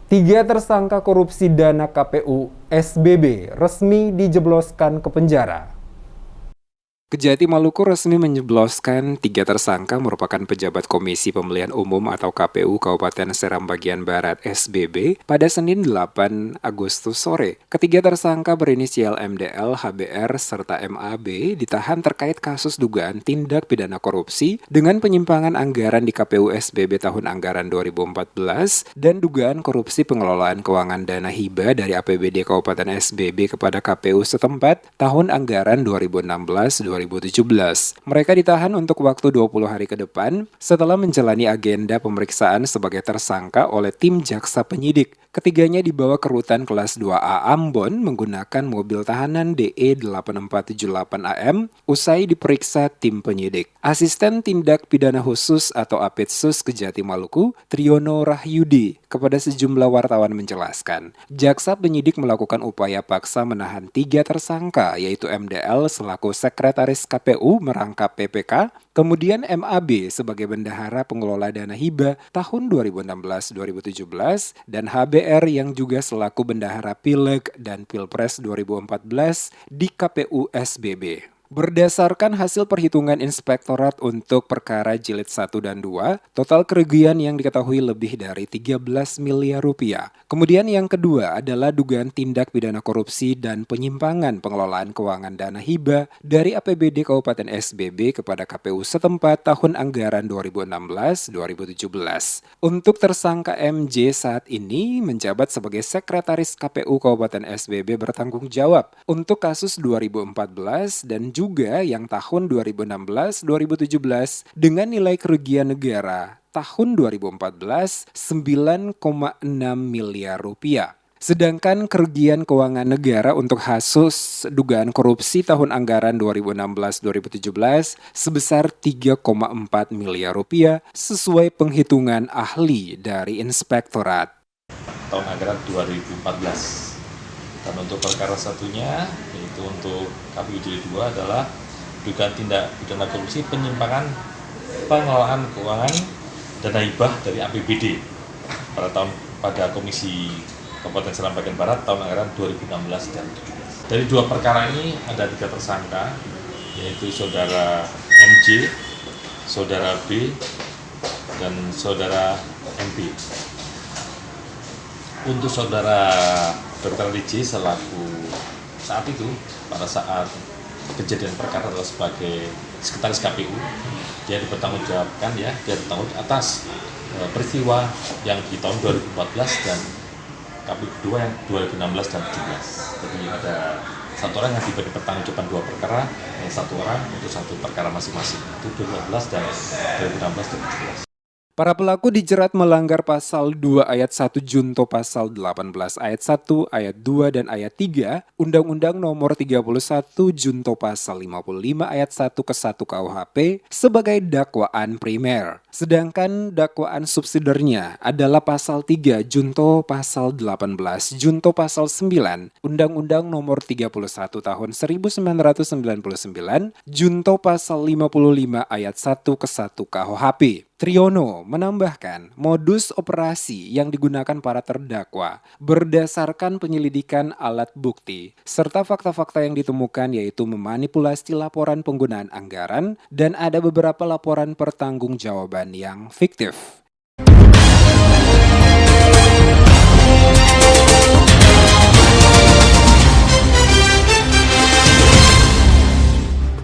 Tiga tersangka korupsi dana KPU SBB resmi dijebloskan ke penjara. Kejati Maluku resmi menjebloskan tiga tersangka merupakan pejabat Komisi Pemilihan Umum atau KPU Kabupaten Seram Bagian Barat SBB pada Senin 8 Agustus sore. Ketiga tersangka berinisial MDL, HBR, serta MAB ditahan terkait kasus dugaan tindak pidana korupsi dengan penyimpangan anggaran di KPU SBB tahun anggaran 2014 dan dugaan korupsi pengelolaan keuangan dana hibah dari APBD Kabupaten SBB kepada KPU setempat tahun anggaran 2016-2017. Mereka ditahan untuk waktu 20 hari ke depan setelah menjalani agenda pemeriksaan sebagai tersangka oleh tim jaksa penyidik. Ketiganya dibawa ke rutan kelas 2A Ambon menggunakan mobil tahanan DE 8478AM usai diperiksa tim penyidik. Asisten Tindak Pidana Khusus atau APITSUS Kejati Maluku, Triyono Rahyudi, kepada sejumlah wartawan menjelaskan, jaksa penyidik melakukan upaya paksa menahan tiga tersangka yaitu MDL selaku sekretaris KPU merangkap PPK, kemudian MAB sebagai bendahara pengelola dana hibah tahun 2016-2017 dan HBR yang juga selaku bendahara Pileg dan Pilpres 2014 di KPU SBB. Berdasarkan hasil perhitungan Inspektorat untuk perkara jilid 1 dan 2, total kerugian yang diketahui lebih dari 13 miliar rupiah. Kemudian yang kedua adalah dugaan tindak pidana korupsi dan penyimpangan pengelolaan keuangan dana hibah dari APBD Kabupaten SBB kepada KPU setempat tahun anggaran 2016-2017. Untuk tersangka MJ saat ini menjabat sebagai Sekretaris KPU Kabupaten SBB bertanggung jawab untuk kasus 2014 dan juga yang tahun 2016-2017 dengan nilai kerugian negara tahun 2014 9,6 miliar rupiah. Sedangkan kerugian keuangan negara untuk kasus dugaan korupsi tahun anggaran 2016-2017 sebesar 3,4 miliar rupiah sesuai penghitungan ahli dari Inspektorat. Tahun anggaran 2014. Dan untuk perkara satunya, yaitu untuk KPU jilid 2 adalah dugaan tindak pidana korupsi penyimpangan pengelolaan keuangan dana hibah dari APBD pada Komisi Kabupaten Seram Bagian Barat tahun anggaran 2016 dan 2017. Dari dua perkara ini ada tiga tersangka, yaitu saudara MJ, saudara B, dan saudara MB. Untuk saudara Dr. DJ selaku saat itu pada saat kejadian perkara adalah sebagai sekretaris KPU, dia dipertanggungjawabkan dia bertanggung atas peristiwa yang di tahun 2014 dan KPU kedua yang 2016 dan 2017. Jadi ada satu orang yang diberi pertanggungjawaban dua perkara, yang satu orang untuk satu perkara masing-masing, itu 2014 dan 2016 dan 2017. Para pelaku dijerat melanggar pasal 2 ayat 1 junto pasal 18 ayat 1, ayat 2, dan ayat 3 Undang-Undang nomor 31 junto pasal 55 ayat 1 ke 1 KUHP sebagai dakwaan primer. Sedangkan dakwaan subsidernya adalah pasal 3 junto pasal 18 junto pasal 9 Undang-Undang nomor 31 tahun 1999 junto pasal 55 ayat 1 ke 1 KUHP. Triyono menambahkan modus operasi yang digunakan para terdakwa berdasarkan penyelidikan alat bukti serta fakta-fakta yang ditemukan yaitu memanipulasi laporan penggunaan anggaran dan ada beberapa laporan pertanggungjawaban yang fiktif.